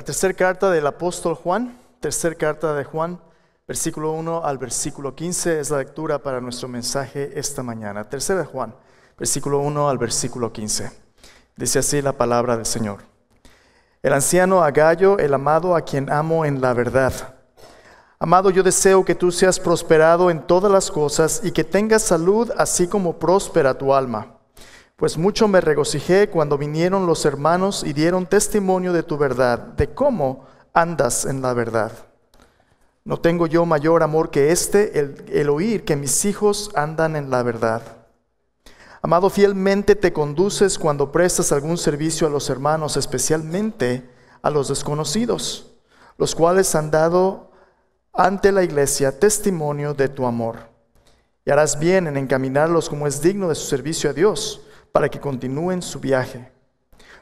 tercera carta del apóstol Juan, tercera carta de Juan, versículo 1 al versículo 15, es la lectura para nuestro mensaje esta mañana. Tercera de Juan, versículo 1 al versículo 15. Dice así la palabra del Señor. El anciano Agayo, el amado, a quien amo en la verdad. Amado, yo deseo que tú seas prosperado en todas las cosas y que tengas salud, así como próspera tu alma. Pues mucho me regocijé cuando vinieron los hermanos y dieron testimonio de tu verdad, de cómo andas en la verdad. No tengo yo mayor amor que el oír que mis hijos andan en la verdad. Amado, fielmente te conduces cuando prestas algún servicio a los hermanos, especialmente a los desconocidos, los cuales han dado ante la iglesia testimonio de tu amor. Y harás bien en encaminarlos como es digno de su servicio a Dios, para que continúen su viaje.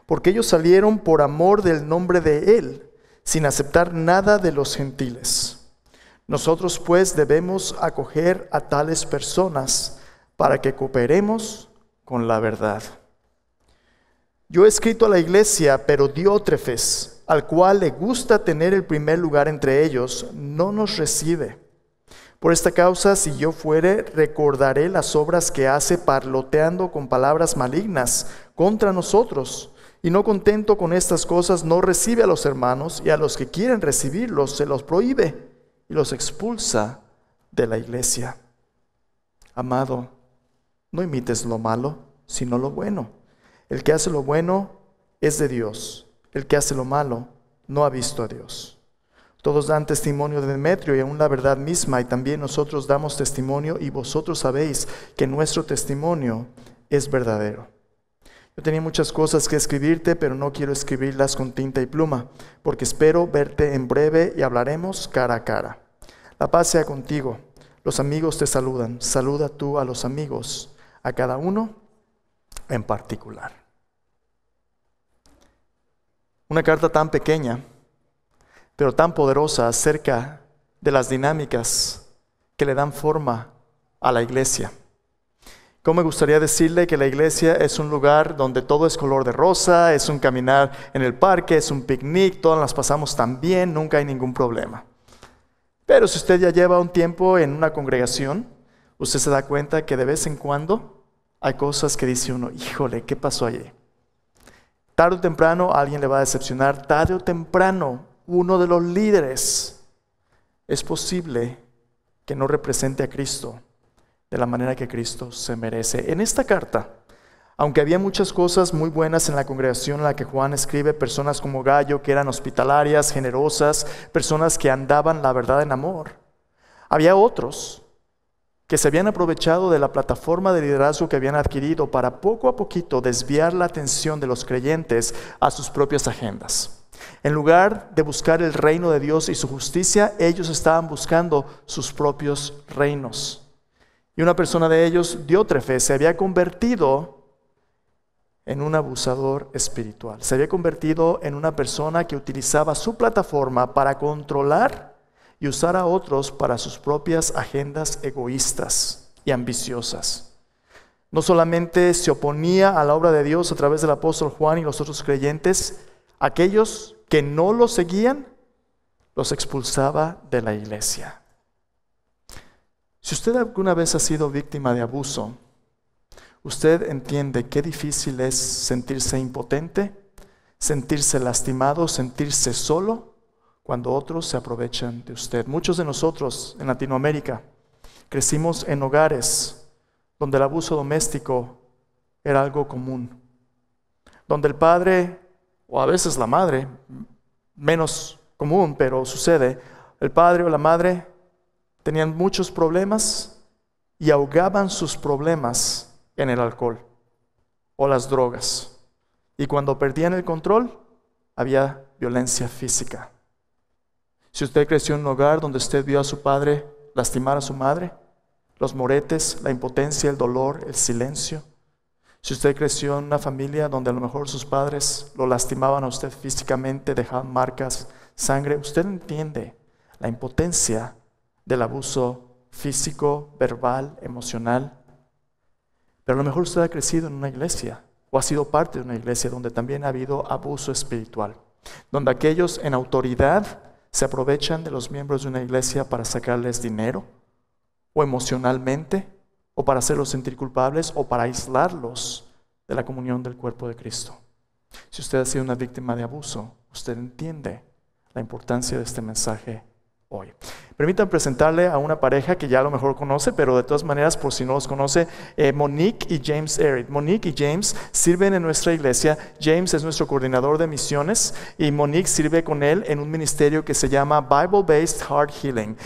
Porque ellos salieron por amor del nombre de Él, sin aceptar nada de los gentiles. Nosotros pues debemos acoger a tales personas para que cooperemos con la verdad. Yo he escrito a la iglesia, pero Diótrefes, al cual le gusta tener el primer lugar entre ellos, no nos recibe. Por esta causa, si yo fuere, recordaré las obras que hace parloteando con palabras malignas contra nosotros. Y no contento con estas cosas, no recibe a los hermanos, y a los que quieren recibirlos se los prohíbe y los expulsa de la iglesia. Amado, no imites lo malo, sino lo bueno. El que hace lo bueno es de Dios. El que hace lo malo no ha visto a Dios. Todos dan testimonio de Demetrio y aún la verdad misma, y también nosotros damos testimonio, y vosotros sabéis que nuestro testimonio es verdadero. Yo tenía muchas cosas que escribirte, pero no quiero escribirlas con tinta y pluma, porque espero verte en breve y hablaremos cara a cara. La paz sea contigo. Los amigos te saludan. Saluda tú a los amigos, a cada uno en particular. Una carta tan pequeña, pero tan poderosa acerca de las dinámicas que le dan forma a la iglesia. ¿Cómo me gustaría decirle que la iglesia es un lugar donde todo es color de rosa, es un caminar en el parque, es un picnic, todas las pasamos tan bien, nunca hay ningún problema? Pero si usted ya lleva un tiempo en una congregación, usted se da cuenta que de vez en cuando hay cosas que dice uno, híjole, ¿qué pasó allí? Tarde o temprano alguien le va a decepcionar, tarde o temprano uno de los líderes es posible que no represente a Cristo de la manera que Cristo se merece. En esta carta, aunque había muchas cosas muy buenas en la congregación en la que Juan escribe, personas como Gallo que eran hospitalarias, generosas, personas que andaban la verdad en amor, había otros que se habían aprovechado de la plataforma de liderazgo que habían adquirido para poco a poquito desviar la atención de los creyentes a sus propias agendas. En lugar de buscar el reino de Dios y su justicia, ellos estaban buscando sus propios reinos. Y una persona de ellos, Diótrefes, se había convertido en un abusador espiritual. Se había convertido en una persona que utilizaba su plataforma para controlar y usar a otros para sus propias agendas egoístas y ambiciosas. No solamente se oponía a la obra de Dios a través del apóstol Juan y los otros creyentes, aquellos que no lo seguían, los expulsaba de la iglesia. Si usted alguna vez ha sido víctima de abuso, usted entiende qué difícil es sentirse impotente, sentirse lastimado, sentirse solo, cuando otros se aprovechan de usted. Muchos de nosotros en Latinoamérica crecimos en hogares donde el abuso doméstico era algo común, donde el padre, o a veces la madre, menos común, pero sucede, el padre o la madre tenían muchos problemas y ahogaban sus problemas en el alcohol o las drogas. Y cuando perdían el control, había violencia física. Si usted creció en un hogar donde usted vio a su padre lastimar a su madre, los moretes, la impotencia, el dolor, el silencio. Si usted creció en una familia donde a lo mejor sus padres lo lastimaban a usted físicamente, dejaban marcas, sangre, usted entiende la impotencia del abuso físico, verbal, emocional. Pero a lo mejor usted ha crecido en una iglesia o ha sido parte de una iglesia donde también ha habido abuso espiritual. donde aquellos en autoridad se aprovechan de los miembros de una iglesia para sacarles dinero, o emocionalmente, o para hacerlos sentir culpables, o para aislarlos de la comunión del cuerpo de Cristo. Si usted ha sido una víctima de abuso, usted entiende la importancia de este mensaje hoy. Permítanme presentarle a una pareja que ya a lo mejor conoce, pero de todas maneras, por si no los conoce, Monique y James Eric. Monique y James sirven en nuestra iglesia. James es nuestro coordinador de misiones y Monique sirve con él en un ministerio que se llama Bible-Based Heart Healing.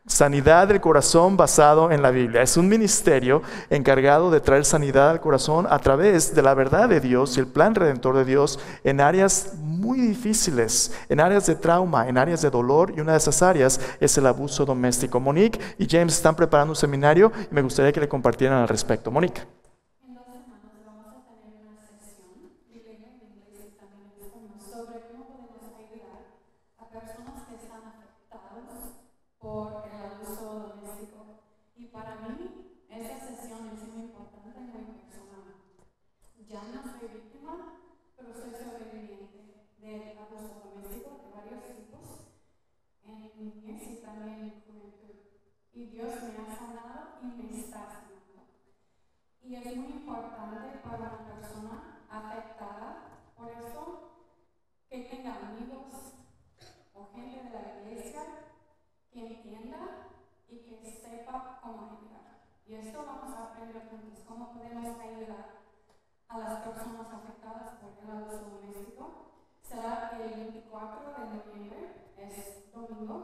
Sanidad del corazón basado en la Biblia. Es un ministerio encargado de traer sanidad al corazón a través de la verdad de Dios y el plan redentor de Dios en áreas muy difíciles, en áreas de trauma, en áreas de dolor, y una de esas áreas es el abuso doméstico. Monique y James están preparando un seminario y me gustaría que le compartieran al respecto. Monique. En 2 semanas vamos a tener una sesión bilingüe en inglés y también en español sobre cómo podemos ayudar a personas que están afectadas por el abuso doméstico. Y para mí, esa sesión es muy importante y muy personal. Ya no soy víctima, pero soy sobreviviente del abuso doméstico de varios tipos en niñez y también en juventud. Y Dios me ha sanado y me está sanando. Y es muy importante para una persona afectada por eso que tenga amigos o gente de la iglesia que entienda y que sepa cómo ayudar. Y esto vamos a aprender juntos, cómo podemos ayudar a las personas afectadas por el abuso doméstico. Será el 24 de noviembre, es domingo,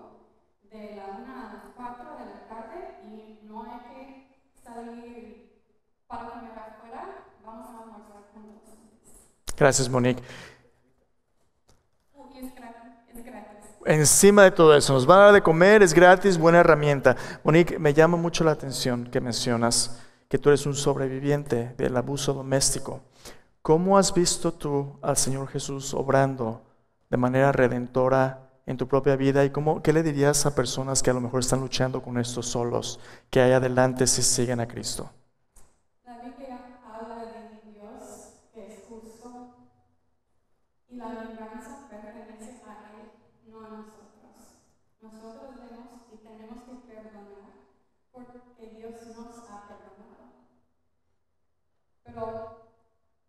de la 1 a las 4 de la tarde, y no hay que salir para comer afuera, vamos a almorzar juntos. Gracias, Monique. Y es gratis. Encima de todo eso, nos van a dar de comer, es gratis, buena herramienta. Monique, me llama mucho la atención que mencionas que tú eres un sobreviviente del abuso doméstico. ¿Cómo has visto tú al Señor Jesús obrando de manera redentora en tu propia vida? ¿Y qué le dirías a personas que a lo mejor están luchando con esto solos, que hay adelante si siguen a Cristo? La Biblia habla de un Dios que es justo y la venganza pertenece a Él, no a nosotros. Nosotros debemos y tenemos que perdonar porque Dios nos ha perdonado. Pero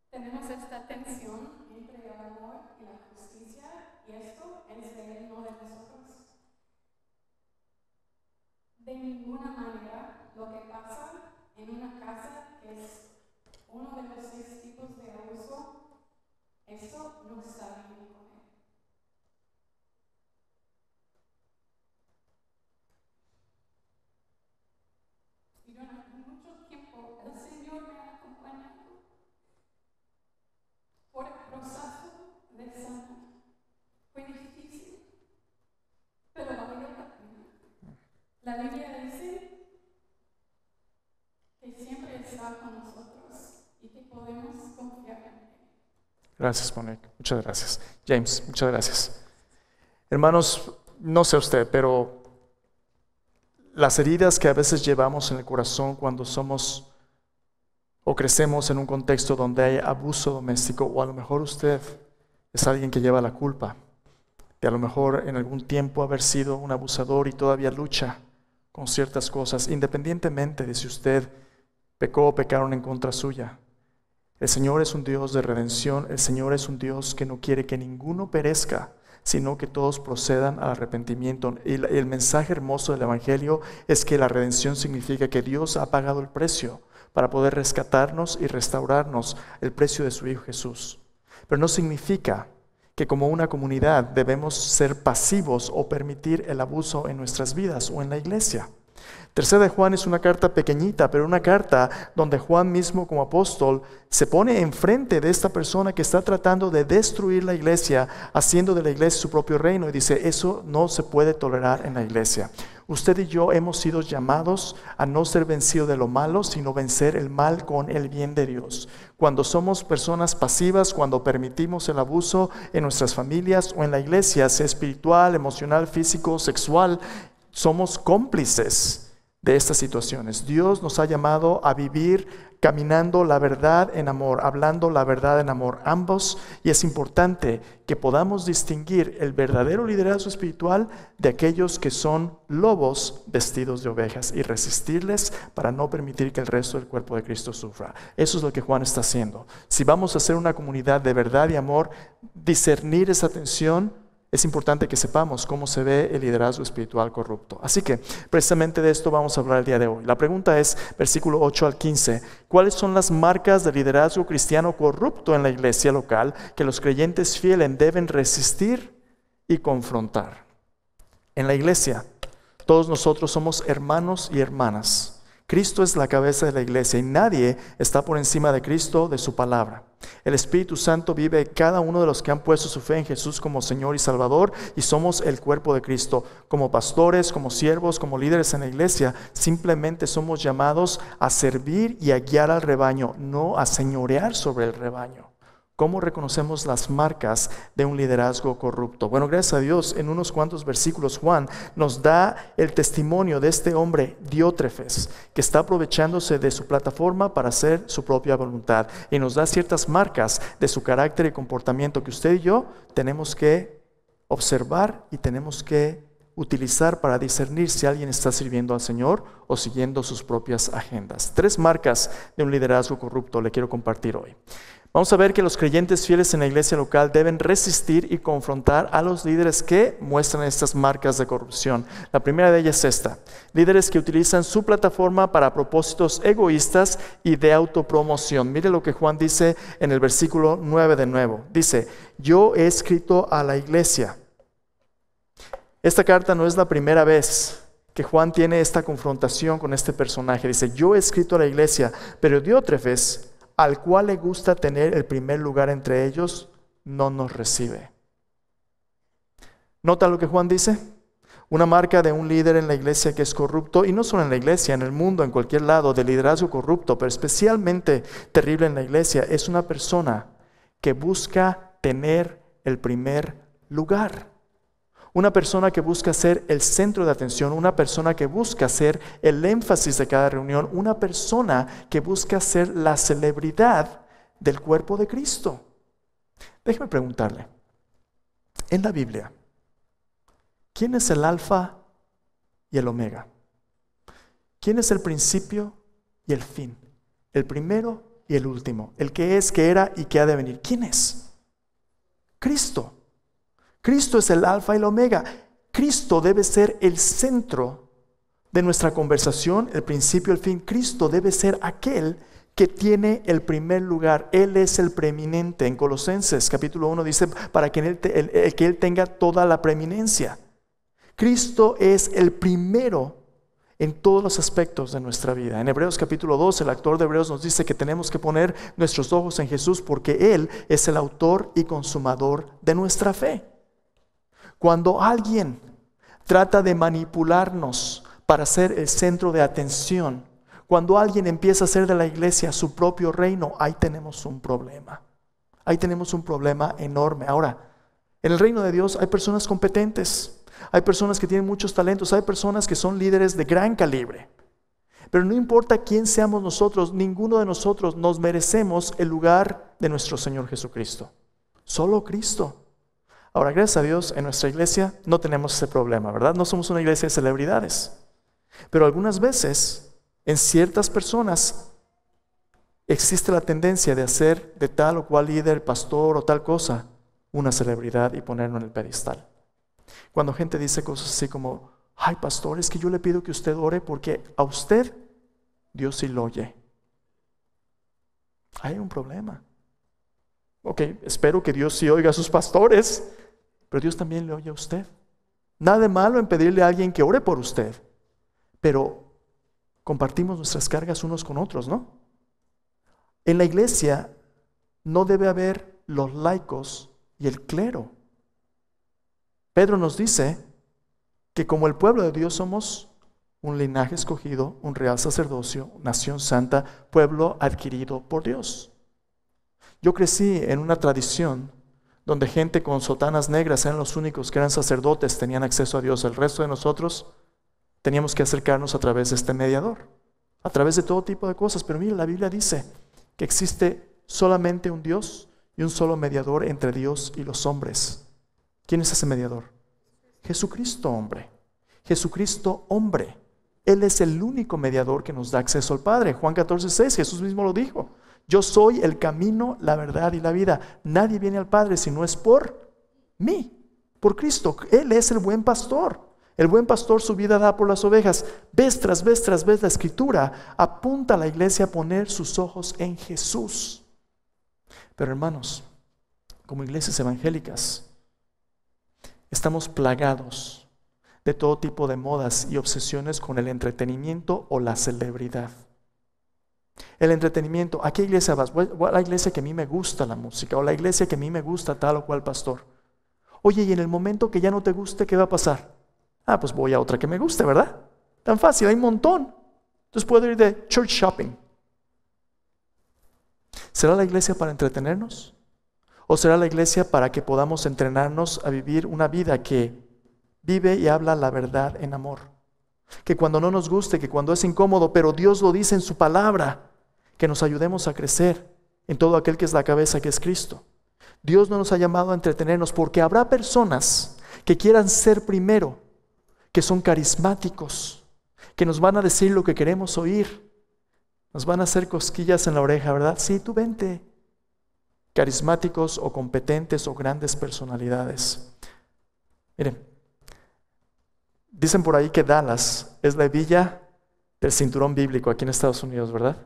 tenemos esta tensión entre el amor y la justicia, y esto es de Él, no de nosotros. De ninguna manera lo que pasa en una casa que es uno de los 6 tipos de abuso, eso no está bien con Él. Y durante mucho tiempo el Señor me ha acompañado por el proceso de sanar. Fue difícil, pero valió la pena. La Biblia dice que siempre está con nosotros y que podemos confiar en Él. Gracias, Monique. Muchas gracias. James, muchas gracias. Hermanos, no sé usted, pero las heridas que a veces llevamos en el corazón cuando somos o crecemos en un contexto donde hay abuso doméstico, o a lo mejor usted es alguien que lleva la culpa de a lo mejor en algún tiempo haber sido un abusador y todavía lucha con ciertas cosas, independientemente de si usted pecó o pecaron en contra suya. El Señor es un Dios de redención. El Señor es un Dios que no quiere que ninguno perezca, sino que todos procedan al arrepentimiento. Y el mensaje hermoso del Evangelio es que la redención significa que Dios ha pagado el precio para poder rescatarnos y restaurarnos, el precio de su Hijo Jesús. Pero no significa que como una comunidad debemos ser pasivos o permitir el abuso en nuestras vidas o en la iglesia. Tercera de Juan es una carta pequeñita, pero una carta donde Juan mismo como apóstol se pone enfrente de esta persona que está tratando de destruir la iglesia, haciendo de la iglesia su propio reino, y dice, eso no se puede tolerar en la iglesia. Usted y yo hemos sido llamados a no ser vencidos de lo malo, sino vencer el mal con el bien de Dios. Cuando somos personas pasivas, cuando permitimos el abuso en nuestras familias o en la iglesia, sea espiritual, emocional, físico, sexual, somos cómplices de estas situaciones. Dios nos ha llamado a vivir caminando la verdad en amor, hablando la verdad en amor, ambos, y es importante que podamos distinguir el verdadero liderazgo espiritual de aquellos que son lobos vestidos de ovejas y resistirles para no permitir que el resto del cuerpo de Cristo sufra. Eso es lo que Juan está haciendo. Si vamos a ser una comunidad de verdad y amor, discernir esa tensión, es importante que sepamos cómo se ve el liderazgo espiritual corrupto. Así que precisamente de esto vamos a hablar el día de hoy. La pregunta es, versículo 8 al 15, ¿cuáles son las marcas del liderazgo cristiano corrupto en la iglesia local que los creyentes fieles deben resistir y confrontar? En la iglesia, todos nosotros somos hermanos y hermanas. Cristo es la cabeza de la iglesia y nadie está por encima de Cristo, de su palabra. El Espíritu Santo vive en cada uno de los que han puesto su fe en Jesús como Señor y Salvador, y somos el cuerpo de Cristo. Como pastores, como siervos, como líderes en la iglesia, simplemente somos llamados a servir y a guiar al rebaño, no a señorear sobre el rebaño. ¿Cómo reconocemos las marcas de un liderazgo corrupto? Bueno, gracias a Dios, en unos cuantos versículos Juan nos da el testimonio de este hombre Diótrefes, que está aprovechándose de su plataforma para hacer su propia voluntad, y nos da ciertas marcas de su carácter y comportamiento que usted y yo tenemos que observar y tenemos que utilizar para discernir si alguien está sirviendo al Señor o siguiendo sus propias agendas. 3 marcas de un liderazgo corrupto le quiero compartir hoy. Vamos a ver que los creyentes fieles en la iglesia local deben resistir y confrontar a los líderes que muestran estas marcas de corrupción. La primera de ellas es esta: líderes que utilizan su plataforma para propósitos egoístas y de autopromoción. Mire lo que Juan dice en el versículo 9 de nuevo. Dice, yo he escrito a la iglesia. Esta carta no es la primera vez que Juan tiene esta confrontación con este personaje. Dice, yo he escrito a la iglesia, pero Diótrefes, al cual le gusta tener el primer lugar entre ellos, no nos recibe. ¿Nota lo que Juan dice? Una marca de un líder en la iglesia que es corrupto, y no solo en la iglesia, en el mundo, en cualquier lado, de liderazgo corrupto, pero especialmente terrible en la iglesia, es una persona que busca tener el primer lugar. Una persona que busca ser el centro de atención, una persona que busca ser el énfasis de cada reunión, una persona que busca ser la celebridad del cuerpo de Cristo. Déjeme preguntarle, en la Biblia, ¿quién es el alfa y el omega? ¿Quién es el principio y el fin? El primero y el último, el que es, que era y que ha de venir. ¿Quién es? Cristo. Cristo es el alfa y el omega. Cristo debe ser el centro de nuestra conversación, el principio y el fin. Cristo debe ser aquel que tiene el primer lugar. Él es el preeminente. En Colosenses capítulo 1 dice, para que Él tenga toda la preeminencia. Cristo es el primero en todos los aspectos de nuestra vida. En Hebreos capítulo 2, el autor de Hebreos nos dice que tenemos que poner nuestros ojos en Jesús porque Él es el autor y consumador de nuestra fe. Cuando alguien trata de manipularnos para ser el centro de atención, cuando alguien empieza a hacer de la iglesia su propio reino, ahí tenemos un problema. Ahí tenemos un problema enorme. Ahora, en el reino de Dios hay personas competentes, hay personas que tienen muchos talentos, hay personas que son líderes de gran calibre. Pero no importa quién seamos nosotros, ninguno de nosotros nos merecemos el lugar de nuestro Señor Jesucristo. Solo Cristo. Ahora, gracias a Dios, en nuestra iglesia no tenemos ese problema, ¿verdad? No somos una iglesia de celebridades. Pero algunas veces, en ciertas personas, existe la tendencia de hacer de tal o cual líder, pastor o tal cosa, una celebridad y ponerlo en el pedestal. Cuando gente dice cosas así como, ay pastor, es que yo le pido que usted ore porque a usted Dios sí lo oye. Hay un problema. Ok, espero que Dios sí oiga a sus pastores, pero Dios también le oye a usted. Nada de malo en pedirle a alguien que ore por usted, pero compartimos nuestras cargas unos con otros, ¿no? En la iglesia no debe haber los laicos y el clero. Pedro nos dice que como el pueblo de Dios somos un linaje escogido, un real sacerdocio, nación santa, pueblo adquirido por Dios. Yo crecí en una tradición donde gente con sotanas negras eran los únicos que eran sacerdotes, tenían acceso a Dios. El resto de nosotros teníamos que acercarnos a través de este mediador, a través de todo tipo de cosas. Pero mira, la Biblia dice que existe solamente un Dios y un solo mediador entre Dios y los hombres. ¿Quién es ese mediador? Jesucristo, hombre. Jesucristo, hombre. Él es el único mediador que nos da acceso al Padre. Juan 14:6, Jesús mismo lo dijo. Yo soy el camino, la verdad y la vida. Nadie viene al Padre si no es por mí, por Cristo. Él es el buen pastor. El buen pastor su vida da por las ovejas. Vez tras vez tras vez la Escritura apunta a la iglesia a poner sus ojos en Jesús. Pero hermanos, como iglesias evangélicas, estamos plagados de todo tipo de modas y obsesiones con el entretenimiento o la celebridad. El entretenimiento, ¿a qué iglesia vas? Voy a la iglesia que a mí me gusta la música, o la iglesia que a mí me gusta tal o cual pastor. Oye, y en el momento que ya no te guste, ¿qué va a pasar? Pues voy a otra que me guste, ¿verdad? Tan fácil, hay un montón. Entonces puedo ir de church shopping. ¿Será la iglesia para entretenernos? ¿O será la iglesia para que podamos entrenarnos a vivir una vida que vive y habla la verdad en amor? Que cuando no nos guste, que cuando es incómodo, pero Dios lo dice en su palabra, que nos ayudemos a crecer en todo aquel que es la cabeza, que es Cristo. Dios no nos ha llamado a entretenernos, porque habrá personas que quieran ser primero, que son carismáticos, que nos van a decir lo que queremos oír, nos van a hacer cosquillas en la oreja, ¿verdad? Sí, tú vente. Carismáticos o competentes o grandes personalidades. Miren, dicen por ahí que Dallas es la hebilla del cinturón bíblico aquí en Estados Unidos, ¿verdad?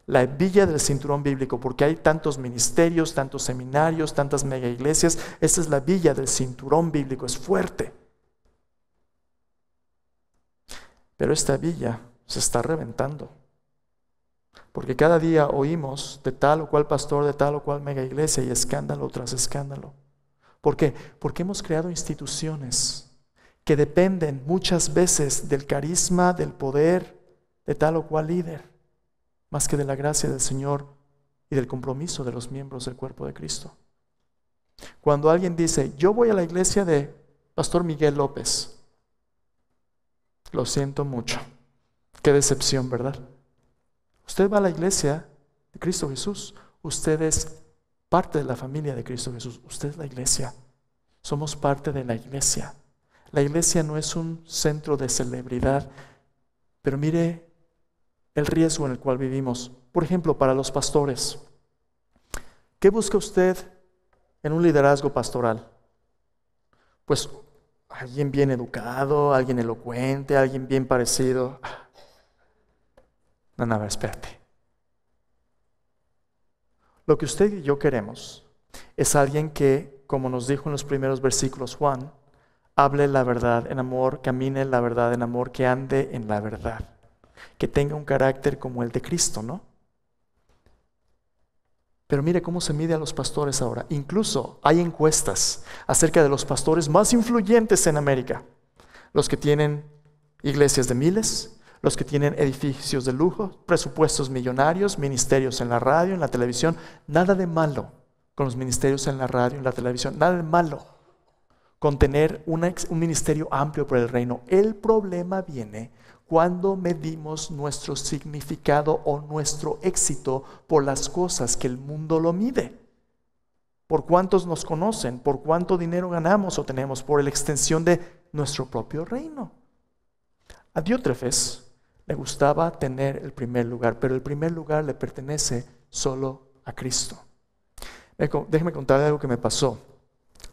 La hebilla del cinturón bíblico, porque hay tantos ministerios, tantos seminarios, tantas mega iglesias. Esta es la hebilla del cinturón bíblico, es fuerte. Pero esta hebilla se está reventando, porque cada día oímos de tal o cual pastor, de tal o cual mega iglesia, y escándalo tras escándalo. ¿Por qué? Porque hemos creado instituciones que dependen muchas veces del carisma, del poder de tal o cual líder, más que de la gracia del Señor y del compromiso de los miembros del cuerpo de Cristo. Cuando alguien dice, yo voy a la iglesia de Pastor Miguel López, lo siento mucho. Qué decepción, ¿verdad? Usted va a la iglesia de Cristo Jesús. Usted es parte de la familia de Cristo Jesús. Usted es la iglesia. Somos parte de la iglesia. La iglesia no es un centro de celebridad, pero mire el riesgo en el cual vivimos. Por ejemplo, para los pastores, ¿qué busca usted en un liderazgo pastoral? Pues alguien bien educado, alguien elocuente, alguien bien parecido. No, a ver, espérate. Lo que usted y yo queremos es alguien que, como nos dijo en los primeros versículos Juan, hable la verdad en amor, camine la verdad en amor, que ande en la verdad, que tenga un carácter como el de Cristo, ¿no? Pero mire cómo se mide a los pastores ahora. Incluso hay encuestas acerca de los pastores más influyentes en América. Los que tienen iglesias de miles, los que tienen edificios de lujo, presupuestos millonarios, ministerios en la radio, en la televisión. Nada de malo con los ministerios en la radio, en la televisión. Nada de malo con tener un ministerio amplio por el reino. El problema viene cuando medimos nuestro significado o nuestro éxito por las cosas que el mundo lo mide. Por cuántos nos conocen, por cuánto dinero ganamos o tenemos, por la extensión de nuestro propio reino. A Diótrefes le gustaba tener el primer lugar, pero el primer lugar le pertenece solo a Cristo. Déjeme contarle algo que me pasó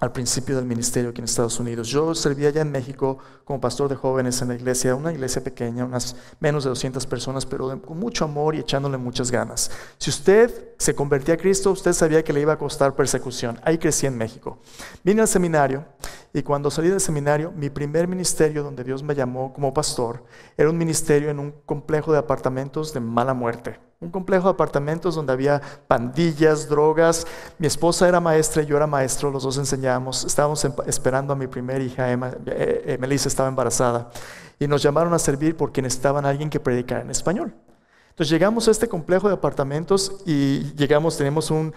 al principio del ministerio aquí en Estados Unidos. Yo servía allá en México como pastor de jóvenes en la iglesia, una iglesia pequeña, unas menos de 200 personas, pero con mucho amor y echándole muchas ganas. Si usted se convertía a Cristo, usted sabía que le iba a costar persecución. Ahí crecí en México. Vine al seminario y cuando salí del seminario, mi primer ministerio donde Dios me llamó como pastor era un ministerio en un complejo de apartamentos de mala muerte. Un complejo de apartamentos donde había pandillas, drogas. Mi esposa era maestra y yo era maestro, los dos enseñábamos. Estábamos esperando a mi primera hija, Melissa estaba embarazada. Y nos llamaron a servir porque necesitaban a alguien que predicara en español. Entonces llegamos a este complejo de apartamentos y tenemos un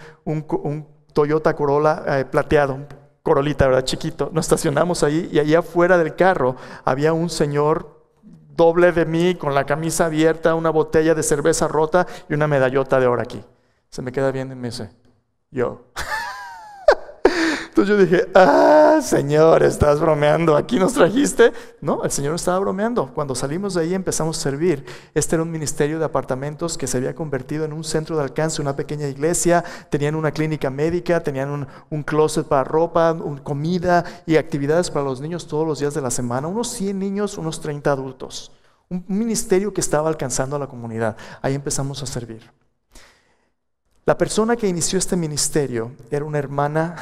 Toyota Corolla plateado, un Corolita, ¿verdad? Chiquito. Nos estacionamos ahí y allá afuera del carro había un señor doble de mí, con la camisa abierta, una botella de cerveza rota y una medallota de oro aquí. Se me queda viendo y me dice, yo. Entonces yo dije, Señor, ¿estás bromeando? ¿Aquí nos trajiste? No, el Señor estaba bromeando. Cuando salimos de ahí empezamos a servir. Este era un ministerio de apartamentos que se había convertido en un centro de alcance, una pequeña iglesia. Tenían una clínica médica, tenían un closet para ropa, comida y actividades para los niños todos los días de la semana. Unos 100 niños, unos 30 adultos. Un ministerio que estaba alcanzando a la comunidad. Ahí empezamos a servir. La persona que inició este ministerio era una hermana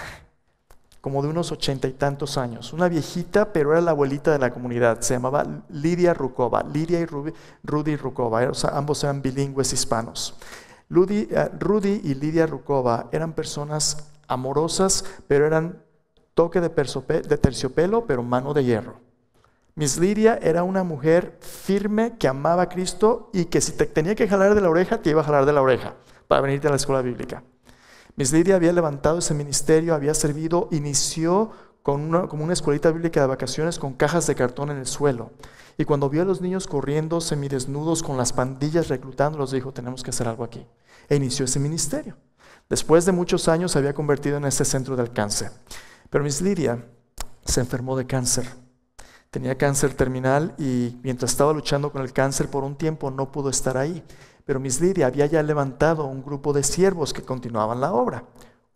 como de unos 80 y tantos años, una viejita, pero era la abuelita de la comunidad. Se llamaba Lidia Rukova, Lidia y Rudy Rukova, ambos eran bilingües hispanos. Rudy y Lidia Rukova eran personas amorosas, pero eran toque de terciopelo, pero mano de hierro. Miss Lidia era una mujer firme que amaba a Cristo y que si te tenía que jalar de la oreja, te iba a jalar de la oreja para venirte a la escuela bíblica. Miss Lidia había levantado ese ministerio, había servido, inició como una escuelita bíblica de vacaciones con cajas de cartón en el suelo. Y cuando vio a los niños corriendo semidesnudos con las pandillas reclutándolos, dijo, tenemos que hacer algo aquí. E inició ese ministerio. Después de muchos años se había convertido en ese centro de alcance. Pero Miss Lidia se enfermó de cáncer. Tenía cáncer terminal y mientras estaba luchando con el cáncer por un tiempo no pudo estar ahí. Pero Miss Lidia había ya levantado un grupo de siervos que continuaban la obra.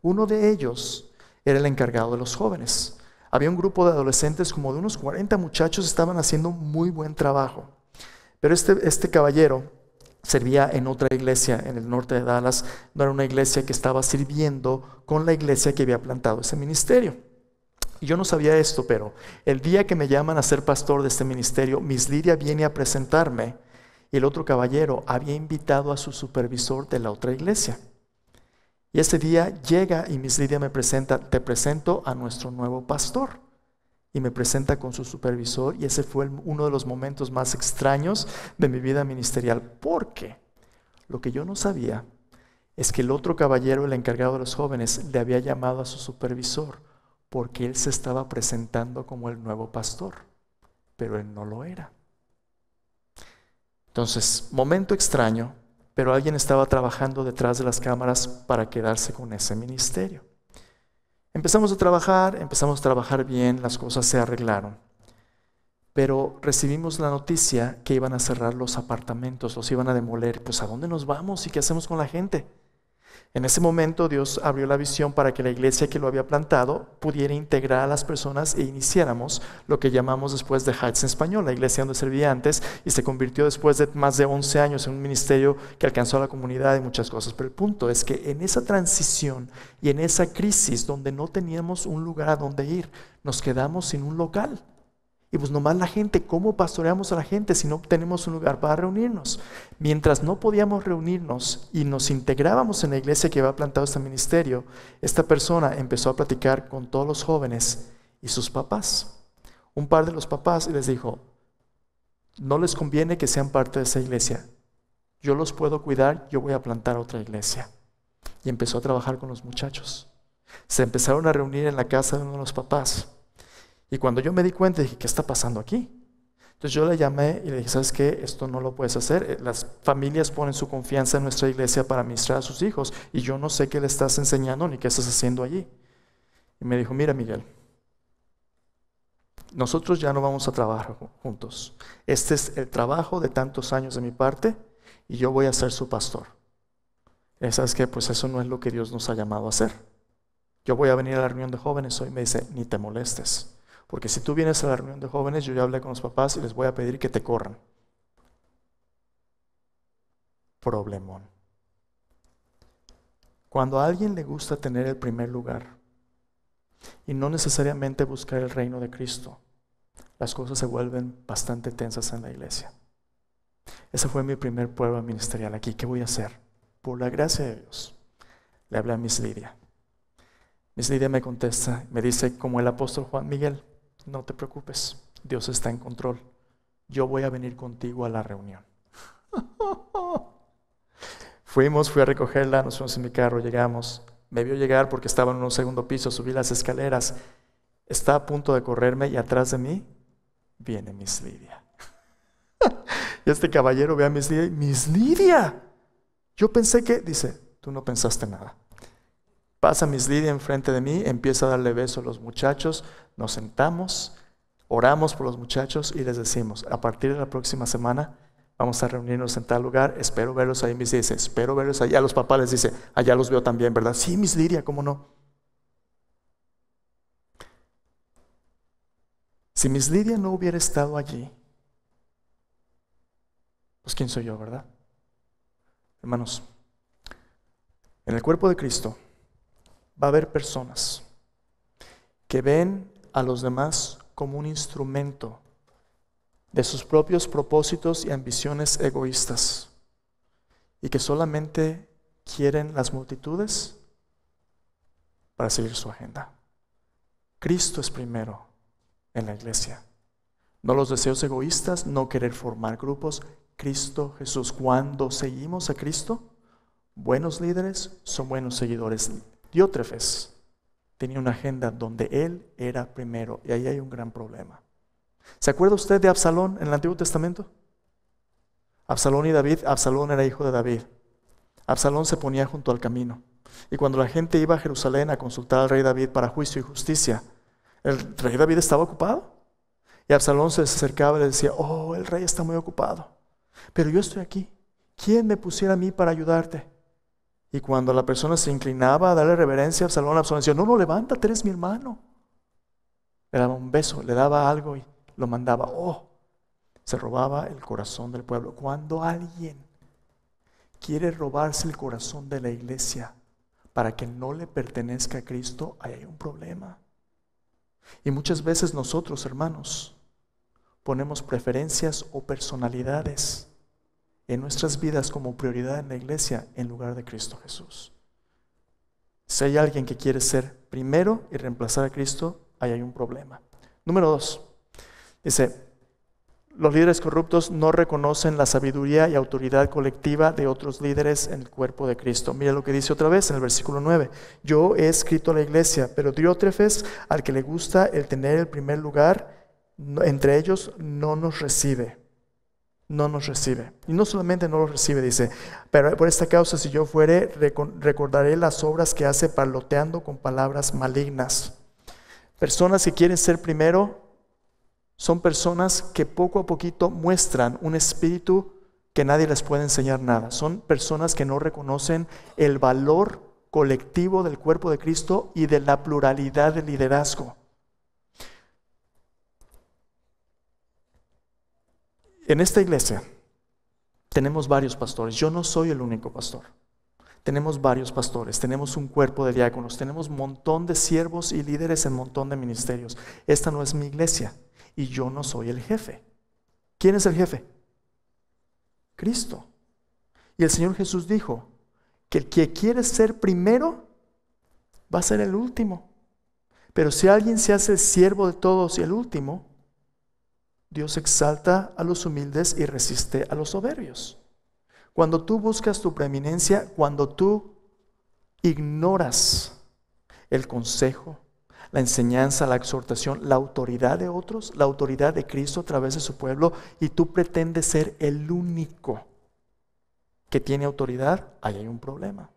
Uno de ellos era el encargado de los jóvenes. Había un grupo de adolescentes, como de unos 40 muchachos, estaban haciendo muy buen trabajo. Pero este caballero servía en otra iglesia en el norte de Dallas. No era una iglesia que estaba sirviendo con la iglesia que había plantado ese ministerio. Y yo no sabía esto, pero el día que me llaman a ser pastor de este ministerio, Miss Lidia viene a presentarme. Y el otro caballero había invitado a su supervisor de la otra iglesia. Y ese día llega y Miss Lidia me presenta, te presento a nuestro nuevo pastor. Y me presenta con su supervisor y ese fue uno de los momentos más extraños de mi vida ministerial. Porque lo que yo no sabía es que el otro caballero, el encargado de los jóvenes, le había llamado a su supervisor porque él se estaba presentando como el nuevo pastor, pero él no lo era. Entonces, momento extraño, pero alguien estaba trabajando detrás de las cámaras para quedarse con ese ministerio. Empezamos a trabajar bien, las cosas se arreglaron. Pero recibimos la noticia que iban a cerrar los apartamentos, los iban a demoler. Pues ¿a dónde nos vamos y qué hacemos con la gente? En ese momento Dios abrió la visión para que la iglesia que lo había plantado pudiera integrar a las personas e iniciáramos lo que llamamos después de Heights en español, la iglesia donde servía antes y se convirtió después de más de 11 años en un ministerio que alcanzó a la comunidad y muchas cosas. Pero el punto es que en esa transición y en esa crisis donde no teníamos un lugar a donde ir, nos quedamos sin un local. Y pues nomás la gente, ¿cómo pastoreamos a la gente si no tenemos un lugar para reunirnos? Mientras no podíamos reunirnos y nos integrábamos en la iglesia que había plantado este ministerio, esta persona empezó a platicar con todos los jóvenes y sus papás. Un par de los papás les dijo, no les conviene que sean parte de esa iglesia. Yo los puedo cuidar, yo voy a plantar otra iglesia. Y empezó a trabajar con los muchachos. Se empezaron a reunir en la casa de uno de los papás. Y cuando yo me di cuenta, dije, ¿qué está pasando aquí? Entonces yo le llamé y le dije, ¿sabes qué? Esto no lo puedes hacer. Las familias ponen su confianza en nuestra iglesia para ministrar a sus hijos y yo no sé qué le estás enseñando ni qué estás haciendo allí. Y me dijo, mira Miguel, nosotros ya no vamos a trabajar juntos. Este es el trabajo de tantos años de mi parte y yo voy a ser su pastor. Y ¿sabes qué? Pues eso no es lo que Dios nos ha llamado a hacer. Yo voy a venir a la reunión de jóvenes hoy. Me dice, ni te molestes. Porque si tú vienes a la reunión de jóvenes, yo ya hablé con los papás y les voy a pedir que te corran. Problemón. Cuando a alguien le gusta tener el primer lugar y no necesariamente buscar el reino de Cristo, las cosas se vuelven bastante tensas en la iglesia. Esa fue mi primer prueba ministerial aquí. ¿Qué voy a hacer? Por la gracia de Dios, le hablé a Miss Lidia. Miss Lidia me contesta, me dice como el apóstol Juan, Miguel, no te preocupes, Dios está en control. Yo voy a venir contigo a la reunión. Fui a recogerla, nos fuimos en mi carro, llegamos. Me vio llegar porque estaba en un segundo piso, subí las escaleras. Está a punto de correrme y atrás de mí viene Miss Lidia. Y este caballero ve a Miss Lidia y, Miss Lidia, yo pensé que, dice, tú no pensaste nada. Pasa Miss Lidia enfrente de mí, empieza a darle besos a los muchachos, nos sentamos, oramos por los muchachos y les decimos, a partir de la próxima semana vamos a reunirnos en tal lugar, espero verlos ahí. Miss Lidia dice, espero verlos allá. A los papás les dice, allá los veo también, ¿verdad? Sí, Miss Lidia, ¿cómo no? Si Miss Lidia no hubiera estado allí, pues ¿quién soy yo, verdad? Hermanos, en el cuerpo de Cristo va a haber personas que ven a los demás como un instrumento de sus propios propósitos y ambiciones egoístas y que solamente quieren las multitudes para seguir su agenda. Cristo es primero en la iglesia. No los deseos egoístas, no querer formar grupos. Cristo Jesús. Cuando seguimos a Cristo, buenos líderes son buenos seguidores. Diótrefes tenía una agenda donde él era primero, y ahí hay un gran problema. ¿Se acuerda usted de Absalón en el Antiguo Testamento? Absalón y David. Absalón era hijo de David. Absalón se ponía junto al camino, y cuando la gente iba a Jerusalén a consultar al rey David para juicio y justicia, el rey David estaba ocupado, y Absalón se acercaba y le decía, oh, el rey está muy ocupado, pero yo estoy aquí. ¿Quién me pusiera a mí para ayudarte? Y cuando la persona se inclinaba a darle reverencia a Absalón decía, no, levántate, eres mi hermano. Le daba un beso, le daba algo y lo mandaba. Oh, se robaba el corazón del pueblo. Cuando alguien quiere robarse el corazón de la iglesia para que no le pertenezca a Cristo, ahí hay un problema. Y muchas veces nosotros, hermanos, ponemos preferencias o personalidades en nuestras vidas como prioridad en la iglesia en lugar de Cristo Jesús. Si hay alguien que quiere ser primero y reemplazar a Cristo, ahí hay un problema. Número 2, dice, los líderes corruptos no reconocen la sabiduría y autoridad colectiva de otros líderes en el cuerpo de Cristo. Mira lo que dice otra vez en el versículo 9. Yo he escrito a la iglesia, pero Diótrefes, al que le gusta el tener el primer lugar entre ellos, no nos recibe. No nos recibe. Y no solamente no lo recibe, dice, pero por esta causa si yo fuere, recordaré las obras que hace parloteando con palabras malignas. Personas que quieren ser primero son personas que poco a poquito muestran un espíritu que nadie les puede enseñar nada. Son personas que no reconocen el valor colectivo del cuerpo de Cristo y de la pluralidad del liderazgo. En esta iglesia tenemos varios pastores. Yo no soy el único pastor. Tenemos varios pastores, tenemos un cuerpo de diáconos, tenemos un montón de siervos y líderes en un montón de ministerios. Esta no es mi iglesia y yo no soy el jefe. ¿Quién es el jefe? Cristo. Y el Señor Jesús dijo que el que quiere ser primero va a ser el último. Pero si alguien se hace el siervo de todos y el último, Dios exalta a los humildes y resiste a los soberbios. Cuando tú buscas tu preeminencia, cuando tú ignoras el consejo, la enseñanza, la exhortación, la autoridad de otros, la autoridad de Cristo a través de su pueblo, y tú pretendes ser el único que tiene autoridad, ahí hay un problema.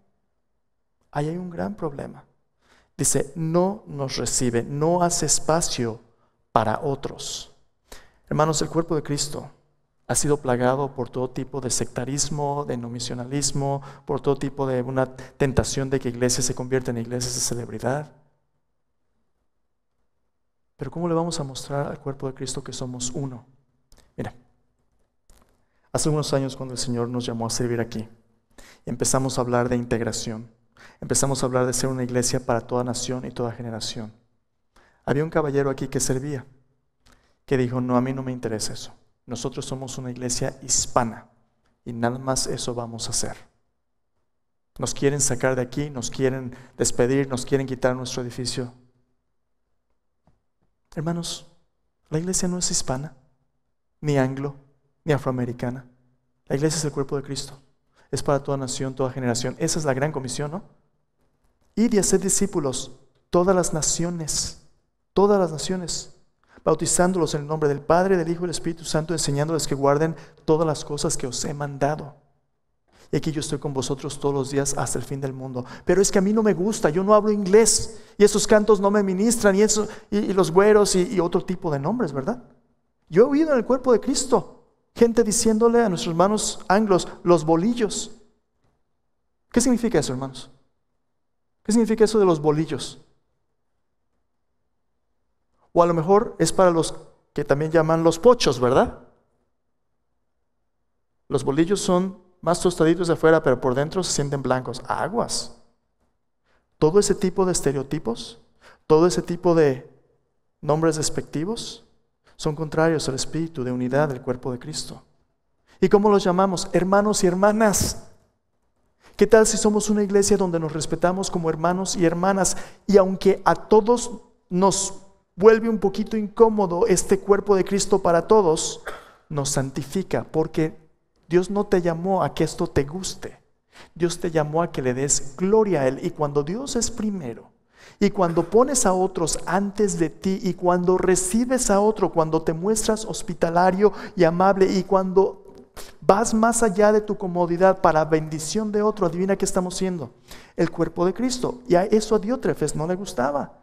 Ahí hay un gran problema. Dice, no nos recibe, no hace espacio para otros. Hermanos, el cuerpo de Cristo ha sido plagado por todo tipo de sectarismo, de nominacionalismo, por todo tipo de una tentación de que iglesias se conviertan en iglesias de celebridad. Pero ¿cómo le vamos a mostrar al cuerpo de Cristo que somos uno? Mira, hace unos años cuando el Señor nos llamó a servir aquí, empezamos a hablar de integración, empezamos a hablar de ser una iglesia para toda nación y toda generación. Había un caballero aquí que servía, que dijo, no, a mí no me interesa eso. Nosotros somos una iglesia hispana y nada más eso vamos a hacer. Nos quieren sacar de aquí, nos quieren despedir, nos quieren quitar nuestro edificio. Hermanos, la iglesia no es hispana, ni anglo, ni afroamericana. La iglesia es el cuerpo de Cristo. Es para toda nación, toda generación. Esa es la gran comisión, ¿no? Ir y hacer discípulos, todas las naciones. bautizándolos en el nombre del Padre, del Hijo y del Espíritu Santo, enseñándoles que guarden todas las cosas que os he mandado. Y aquí yo estoy con vosotros todos los días hasta el fin del mundo. Pero es que a mí no me gusta, yo no hablo inglés, y esos cantos no me ministran, y los güeros y otro tipo de nombres, ¿verdad? Yo he oído en el cuerpo de Cristo gente diciéndole a nuestros hermanos anglos, los bolillos. ¿Qué significa eso, hermanos? ¿Qué significa eso de los bolillos? O a lo mejor es para los que también llaman los pochos, ¿verdad? Los bolillos son más tostaditos de afuera, pero por dentro se sienten blancos. Aguas. Todo ese tipo de estereotipos, todo ese tipo de nombres despectivos, son contrarios al espíritu de unidad del cuerpo de Cristo. ¿Y cómo los llamamos? Hermanos y hermanas. ¿Qué tal si somos una iglesia donde nos respetamos como hermanos y hermanas? Y aunque a todos nos vuelve un poquito incómodo este cuerpo de Cristo para todos, nos santifica, porque Dios no te llamó a que esto te guste. Dios te llamó a que le des gloria a Él. Y cuando Dios es primero, y cuando pones a otros antes de ti, y cuando recibes a otro, cuando te muestras hospitalario y amable, y cuando vas más allá de tu comodidad para bendición de otro, adivina qué estamos siendo, el cuerpo de Cristo. Y a eso a Diótrefes no le gustaba.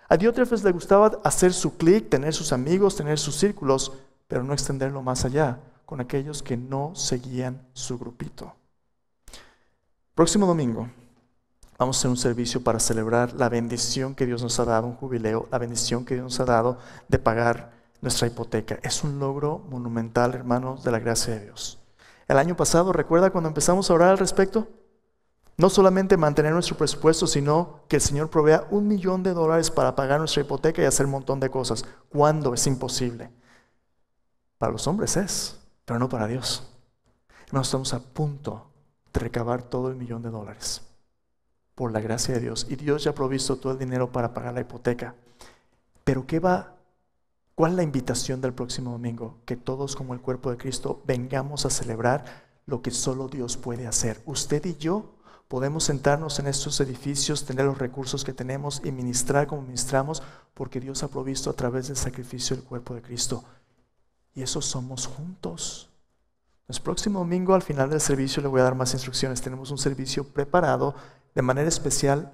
A Diótrefes le gustaba hacer su clic, tener sus amigos, tener sus círculos, pero no extenderlo más allá con aquellos que no seguían su grupito. Próximo domingo vamos a hacer un servicio para celebrar la bendición que Dios nos ha dado, un jubileo, la bendición que Dios nos ha dado de pagar nuestra hipoteca. Es un logro monumental, hermanos, de la gracia de Dios. El año pasado, ¿recuerda cuando empezamos a orar al respecto? No solamente mantener nuestro presupuesto, sino que el Señor provea $1 millón para pagar nuestra hipoteca y hacer un montón de cosas. ¿Cuándo? Es imposible. Para los hombres es, pero no para Dios. Hermanos, estamos a punto de recabar todo el $1 millón por la gracia de Dios. Y Dios ya ha provisto todo el dinero para pagar la hipoteca. Pero ¿cuál es la invitación del próximo domingo? Que todos como el cuerpo de Cristo vengamos a celebrar lo que solo Dios puede hacer. Usted y yo podemos sentarnos en estos edificios, tener los recursos que tenemos y ministrar como ministramos, porque Dios ha provisto a través del sacrificio del cuerpo de Cristo. Y eso somos juntos. El próximo domingo, al final del servicio, le voy a dar más instrucciones. Tenemos un servicio preparado de manera especial,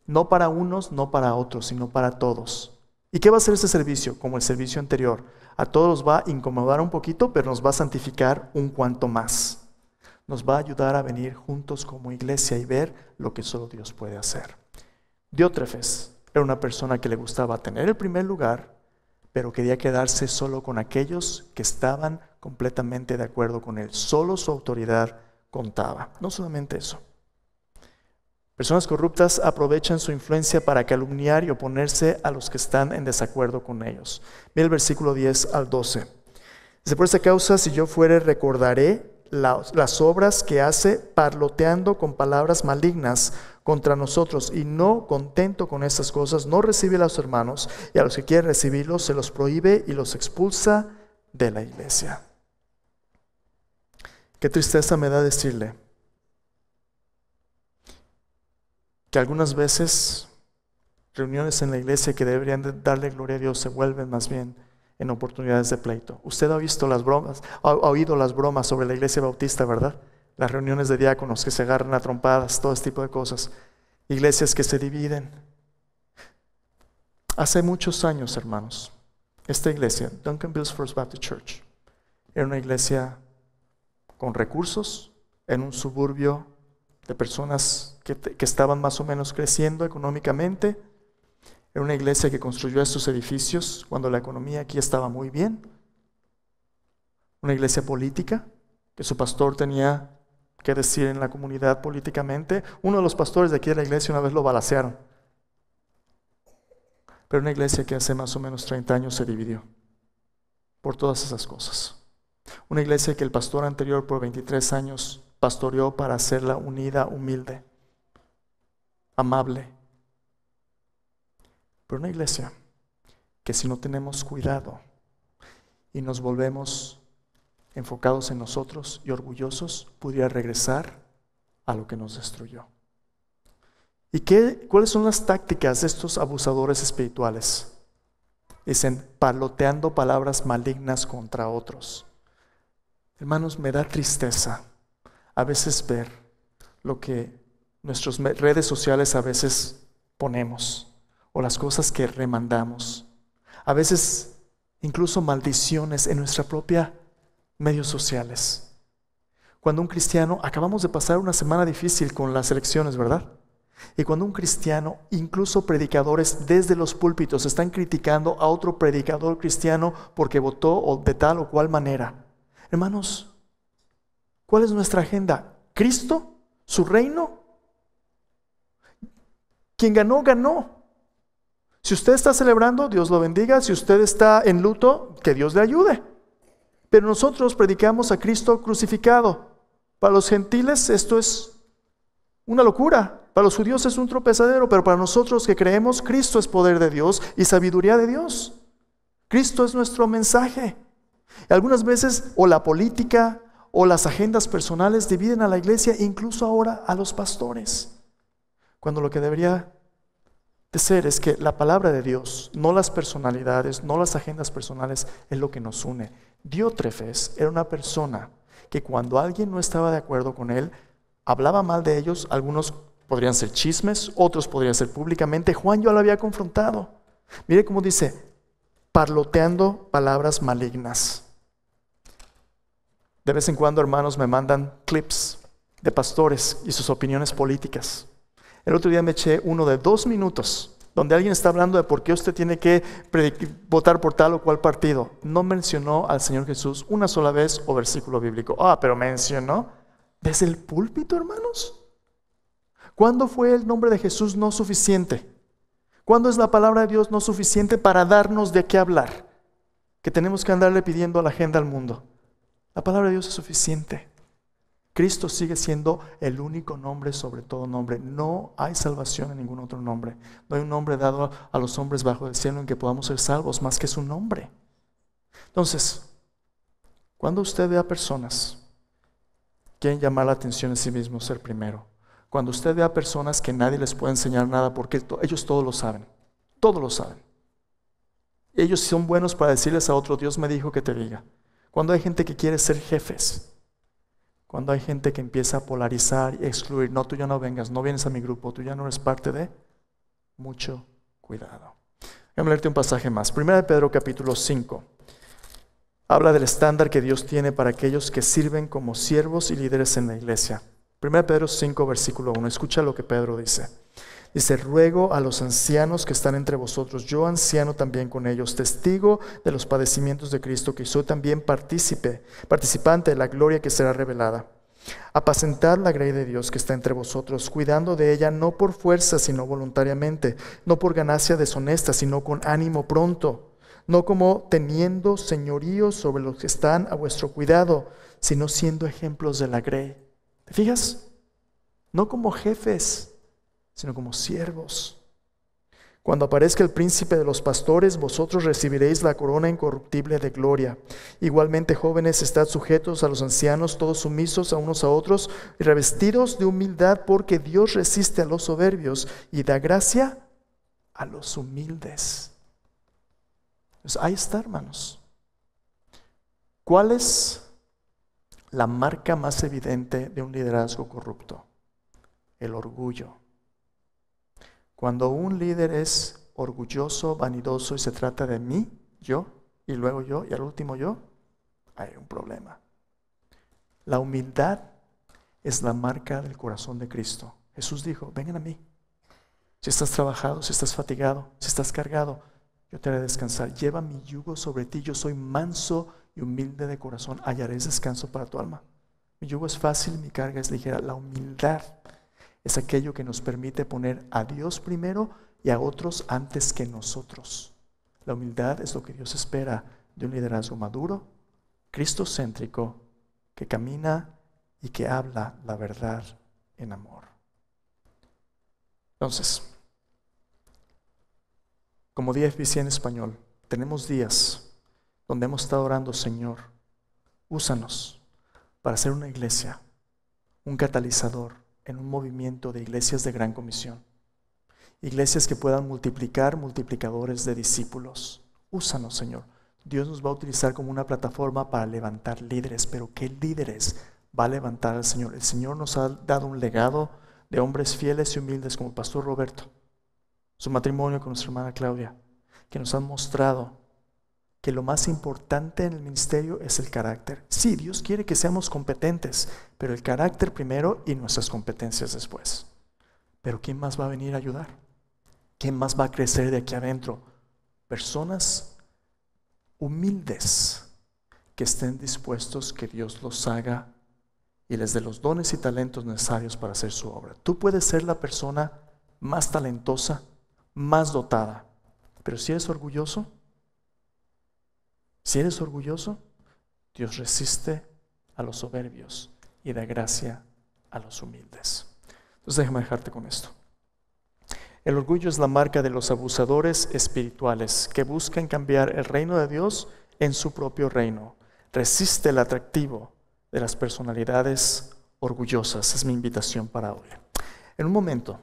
no para unos, no para otros, sino para todos. ¿Y qué va a hacer ese servicio? Como el servicio anterior. A todos nos va a incomodar un poquito, pero nos va a santificar un cuanto más. Nos va a ayudar a venir juntos como iglesia y ver lo que solo Dios puede hacer. Diótrefes era una persona que le gustaba tener el primer lugar, pero quería quedarse solo con aquellos que estaban completamente de acuerdo con él. Solo su autoridad contaba. No solamente eso. Personas corruptas aprovechan su influencia para calumniar y oponerse a los que están en desacuerdo con ellos. Mira el versículo 10 al 12. Dice: por esta causa, si yo fuere, recordaré las obras que hace, parloteando con palabras malignas contra nosotros, y no contento con estas cosas, no recibe a los hermanos, y a los que quieren recibirlos se los prohíbe y los expulsa de la iglesia. Qué tristeza me da decirle que algunas veces reuniones en la iglesia que deberían de darle gloria a Dios se vuelven más bien en oportunidades de pleito. Usted ha visto las bromas, ha oído las bromas sobre la iglesia bautista, ¿verdad? Las reuniones de diáconos que se agarran a trompadas, todo este tipo de cosas. Iglesias que se dividen. Hace muchos años, hermanos, esta iglesia, Duncanville First Baptist Church, era una iglesia con recursos en un suburbio de personas que estaban más o menos creciendo económicamente. Era una iglesia que construyó estos edificios cuando la economía aquí estaba muy bien. Una iglesia política, que su pastor tenía que decir en la comunidad políticamente. Uno de los pastores de aquí de la iglesia una vez lo balacearon. Pero una iglesia que hace más o menos 30 años se dividió por todas esas cosas. Una iglesia que el pastor anterior por 23 años pastoreó para hacerla unida, humilde, amable. Pero una iglesia que si no tenemos cuidado y nos volvemos enfocados en nosotros y orgullosos, pudiera regresar a lo que nos destruyó. ¿Y cuáles son las tácticas de estos abusadores espirituales? Dicen, parloteando palabras malignas contra otros. Hermanos, me da tristeza a veces ver lo que nuestras redes sociales a veces ponemos, o las cosas que remandamos. A veces incluso maldiciones en nuestra propia medios sociales. Cuando un cristiano, acabamos de pasar una semana difícil con las elecciones, ¿verdad? Y cuando un cristiano, incluso predicadores desde los púlpitos están criticando a otro predicador cristiano porque votó o de tal o cual manera. Hermanos, ¿cuál es nuestra agenda? ¿Cristo? ¿Su reino? Quien ganó, ganó. Si usted está celebrando, Dios lo bendiga. Si usted está en luto, que Dios le ayude. Pero nosotros predicamos a Cristo crucificado. Para los gentiles esto es una locura. Para los judíos es un tropezadero, pero para nosotros que creemos, Cristo es poder de Dios y sabiduría de Dios. Cristo es nuestro mensaje. Y algunas veces o la política o las agendas personales dividen a la iglesia, incluso ahora a los pastores. Cuando lo que debería de ser es que la palabra de Dios, no las personalidades, no las agendas personales, es lo que nos une. Diótrefes era una persona que cuando alguien no estaba de acuerdo con él, hablaba mal de ellos. Algunos podrían ser chismes, otros podrían ser públicamente. Juan ya lo había confrontado. Mire cómo dice, parloteando palabras malignas. De vez en cuando, hermanos, me mandan clips de pastores y sus opiniones políticas. El otro día me eché uno de 2 minutos, donde alguien está hablando de por qué usted tiene que votar por tal o cual partido. No mencionó al Señor Jesús una sola vez o versículo bíblico. Pero mencionó desde el púlpito, hermanos. ¿Cuándo fue el nombre de Jesús no suficiente? ¿Cuándo es la palabra de Dios no suficiente para darnos de qué hablar? Que tenemos que andarle pidiendo a la agenda al mundo. La palabra de Dios es suficiente. Cristo sigue siendo el único nombre sobre todo nombre. No hay salvación en ningún otro nombre. No hay un nombre dado a los hombres bajo el cielo en que podamos ser salvos más que su nombre. Entonces, cuando usted ve a personas que quieren llamar la atención en sí mismos, ser primero. Cuando usted ve a personas que nadie les puede enseñar nada porque ellos todo lo saben. Todo lo saben. Ellos son buenos para decirles a otro, Dios me dijo que te diga. Cuando hay gente que quiere ser jefes. Cuando hay gente que empieza a polarizar y excluir, no, tú ya no vengas, no vienes a mi grupo, tú ya no eres parte de, mucho cuidado. Déjame leerte un pasaje más. 1 Pedro capítulo 5. Habla del estándar que Dios tiene para aquellos que sirven como siervos y líderes en la iglesia. 1 Pedro 5, versículo 1. Escucha lo que Pedro dice. Dice, ruego a los ancianos que están entre vosotros, yo anciano también con ellos, testigo de los padecimientos de Cristo, que soy también participante de la gloria que será revelada. Apacentad la grey de Dios que está entre vosotros, cuidando de ella no por fuerza, sino voluntariamente, no por ganancia deshonesta, sino con ánimo pronto, no como teniendo señorío sobre los que están a vuestro cuidado, sino siendo ejemplos de la grey. ¿Te fijas? No como jefes, sino como siervos. Cuando aparezca el príncipe de los pastores, vosotros recibiréis la corona incorruptible de gloria. Igualmente, jóvenes, estad sujetos a los ancianos, todos sumisos a unos a otros, y revestidos de humildad, porque Dios resiste a los soberbios y da gracia a los humildes. Entonces, ahí está, hermanos. ¿Cuál es la marca más evidente de un liderazgo corrupto? El orgullo. Cuando un líder es orgulloso, vanidoso y se trata de mí, yo, y luego yo, y al último yo, hay un problema. La humildad es la marca del corazón de Cristo. Jesús dijo, vengan a mí. Si estás trabajado, si estás fatigado, si estás cargado, yo te haré descansar. Lleva mi yugo sobre ti, yo soy manso y humilde de corazón, hallaréis descanso para tu alma. Mi yugo es fácil, mi carga es ligera. La humildad es aquello que nos permite poner a Dios primero y a otros antes que nosotros. La humildad es lo que Dios espera de un liderazgo maduro, cristocéntrico, que camina y que habla la verdad en amor. Entonces, como DFBC en español, tenemos días donde hemos estado orando, Señor, úsanos para ser una iglesia, un catalizador en un movimiento de iglesias de gran comisión. Iglesias que puedan multiplicar multiplicadores de discípulos. Úsanos, Señor. Dios nos va a utilizar como una plataforma para levantar líderes, pero ¿qué líderes va a levantar al Señor? El Señor nos ha dado un legado de hombres fieles y humildes como el pastor Roberto, su matrimonio con nuestra hermana Claudia, que nos han mostrado que lo más importante en el ministerio es el carácter. Sí, Dios quiere que seamos competentes, pero el carácter primero y nuestras competencias después. Pero ¿quién más va a venir a ayudar? ¿Quién más va a crecer de aquí adentro? Personas humildes que estén dispuestos que Dios los haga y les dé los dones y talentos necesarios para hacer su obra. Tú puedes ser la persona más talentosa, más dotada, pero si eres orgulloso, Dios resiste a los soberbios y da gracia a los humildes. Entonces déjame dejarte con esto. El orgullo es la marca de los abusadores espirituales que buscan cambiar el reino de Dios en su propio reino. Resiste el atractivo de las personalidades orgullosas. Es mi invitación para hoy. En un momento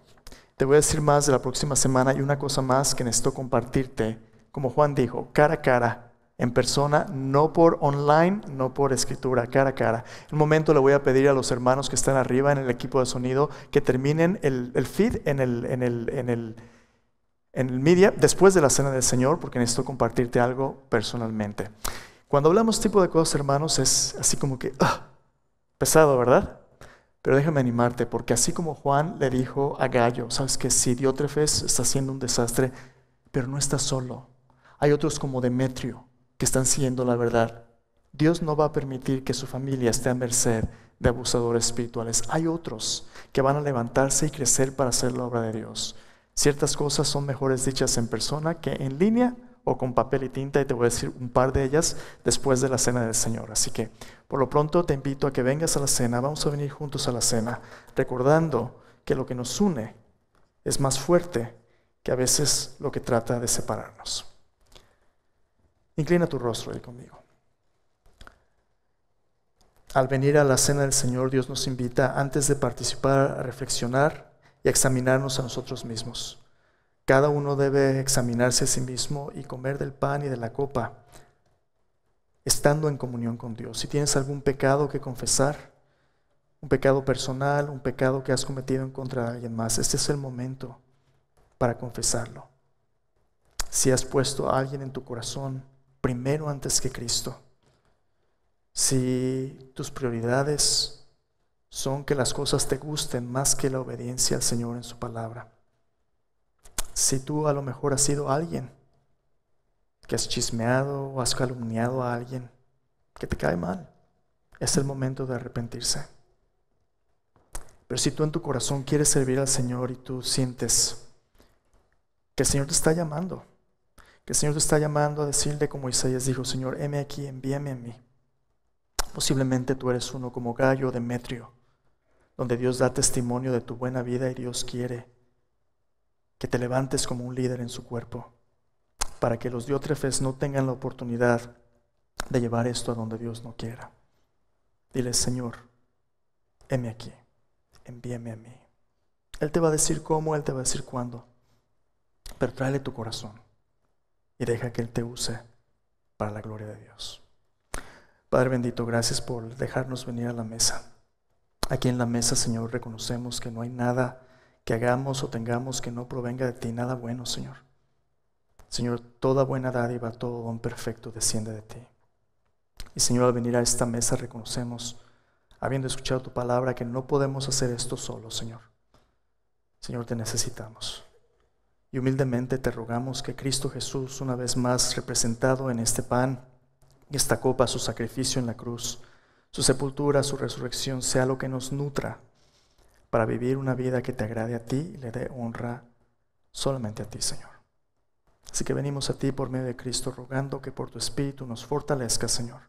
te voy a decir más de la próxima semana y una cosa más que necesito compartirte, como Juan dijo, cara a cara, en persona, no por online, no por escritura, cara a cara. En un momento le voy a pedir a los hermanos que están arriba en el equipo de sonido que terminen el feed en el media después de la cena del Señor, porque necesito compartirte algo personalmente. Cuando hablamos tipo de cosas, hermanos, es así como que pesado, ¿verdad? Pero déjame animarte, porque así como Juan le dijo a Gallo, sabes que si Diótrefes está haciendo un desastre, pero no está solo. Hay otros como Demetrio que están siguiendo la verdad. Dios no va a permitir que su familia esté a merced de abusadores espirituales. Hay otros que van a levantarse y crecer para hacer la obra de Dios. Ciertas cosas son mejores dichas en persona que en línea o con papel y tinta, y te voy a decir un par de ellas después de la cena del Señor. Así que por lo pronto te invito a que vengas a la cena. Vamos a venir juntos a la cena, recordando que lo que nos une es más fuerte que a veces lo que trata de separarnos. Inclina tu rostro ahí conmigo. Al venir a la cena del Señor, Dios nos invita, antes de participar, a reflexionar y a examinarnos a nosotros mismos. Cada uno debe examinarse a sí mismo y comer del pan y de la copa, estando en comunión con Dios. Si tienes algún pecado que confesar, un pecado personal, un pecado que has cometido en contra de alguien más, este es el momento para confesarlo. Si has puesto a alguien en tu corazón primero antes que Cristo, si tus prioridades son que las cosas te gusten más que la obediencia al Señor en su palabra, si tú a lo mejor has sido alguien que has chismeado o has calumniado a alguien que te cae mal, es el momento de arrepentirse. Pero si tú en tu corazón quieres servir al Señor y tú sientes que el Señor te está llamando, que el Señor te está llamando a decirle como Isaías dijo, Señor, heme aquí, envíame a mí. Posiblemente tú eres uno como Gallo o Demetrio, donde Dios da testimonio de tu buena vida y Dios quiere que te levantes como un líder en su cuerpo, para que los Diótrefes no tengan la oportunidad de llevar esto a donde Dios no quiera. Dile, Señor, heme aquí, envíame a mí. Él te va a decir cómo, Él te va a decir cuándo, pero tráele tu corazón y deja que Él te use para la gloria de Dios. Padre bendito, gracias por dejarnos venir a la mesa. Aquí en la mesa, Señor, reconocemos que no hay nada que hagamos o tengamos que no provenga de ti, nada bueno, Señor. Señor, toda buena dádiva, todo don perfecto desciende de ti. Y Señor, al venir a esta mesa reconocemos, habiendo escuchado tu palabra, que no podemos hacer esto solos, Señor. Señor, te necesitamos. Y humildemente te rogamos que Cristo Jesús, una vez más representado en este pan y esta copa, su sacrificio en la cruz, su sepultura, su resurrección, sea lo que nos nutra para vivir una vida que te agrade a ti y le dé honra solamente a ti, Señor. Así que venimos a ti por medio de Cristo, rogando que por tu Espíritu nos fortalezca, Señor,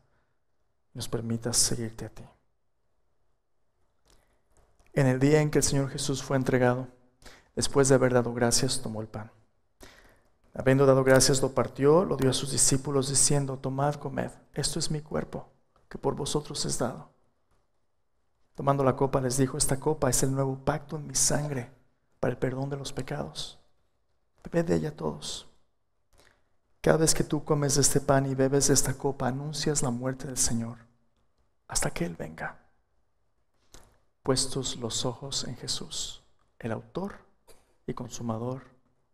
y nos permitas seguirte a ti. En el día en que el Señor Jesús fue entregado, después de haber dado gracias, tomó el pan. Habiendo dado gracias, lo partió, lo dio a sus discípulos, diciendo, tomad, comed, esto es mi cuerpo, que por vosotros es dado. Tomando la copa, les dijo, esta copa es el nuevo pacto en mi sangre, para el perdón de los pecados. Bebed de ella todos. Cada vez que tú comes de este pan y bebes de esta copa, anuncias la muerte del Señor hasta que Él venga. Puestos los ojos en Jesús, el autor y consumador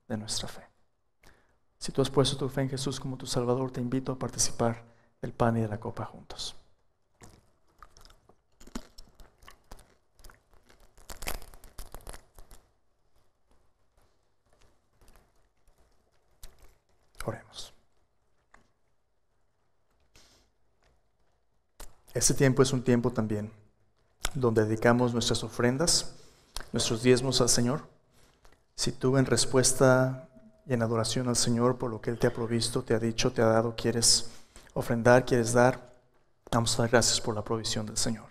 de nuestra fe. Si tú has puesto tu fe en Jesús como tu Salvador, te invito a participar del pan y de la copa juntos. Oremos. Este tiempo es un tiempo también donde dedicamos nuestras ofrendas, nuestros diezmos al Señor. Si tú en respuesta y en adoración al Señor por lo que Él te ha provisto, te ha dicho, te ha dado, quieres ofrendar, quieres dar, vamos a dar gracias por la provisión del Señor.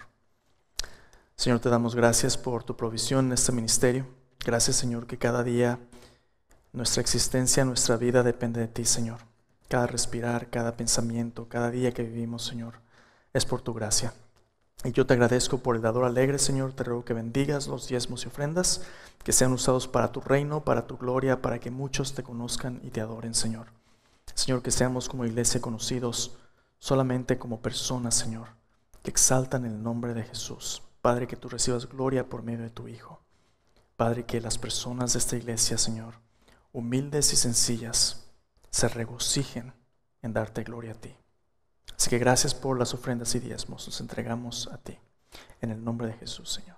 Señor, te damos gracias por tu provisión en este ministerio. Gracias, Señor, que cada día nuestra existencia, nuestra vida depende de ti, Señor. Cada respirar, cada pensamiento, cada día que vivimos, Señor, es por tu gracia. Y yo te agradezco por el dador alegre, Señor. Te ruego que bendigas los diezmos y ofrendas, que sean usados para tu reino, para tu gloria, para que muchos te conozcan y te adoren, Señor. Señor, que seamos como iglesia conocidos solamente como personas, Señor, que exaltan el nombre de Jesús. Padre, que tú recibas gloria por medio de tu Hijo. Padre, que las personas de esta iglesia, Señor, humildes y sencillas, se regocijen en darte gloria a ti. Así que gracias por las ofrendas y diezmos. Nos entregamos a ti. En el nombre de Jesús, Señor.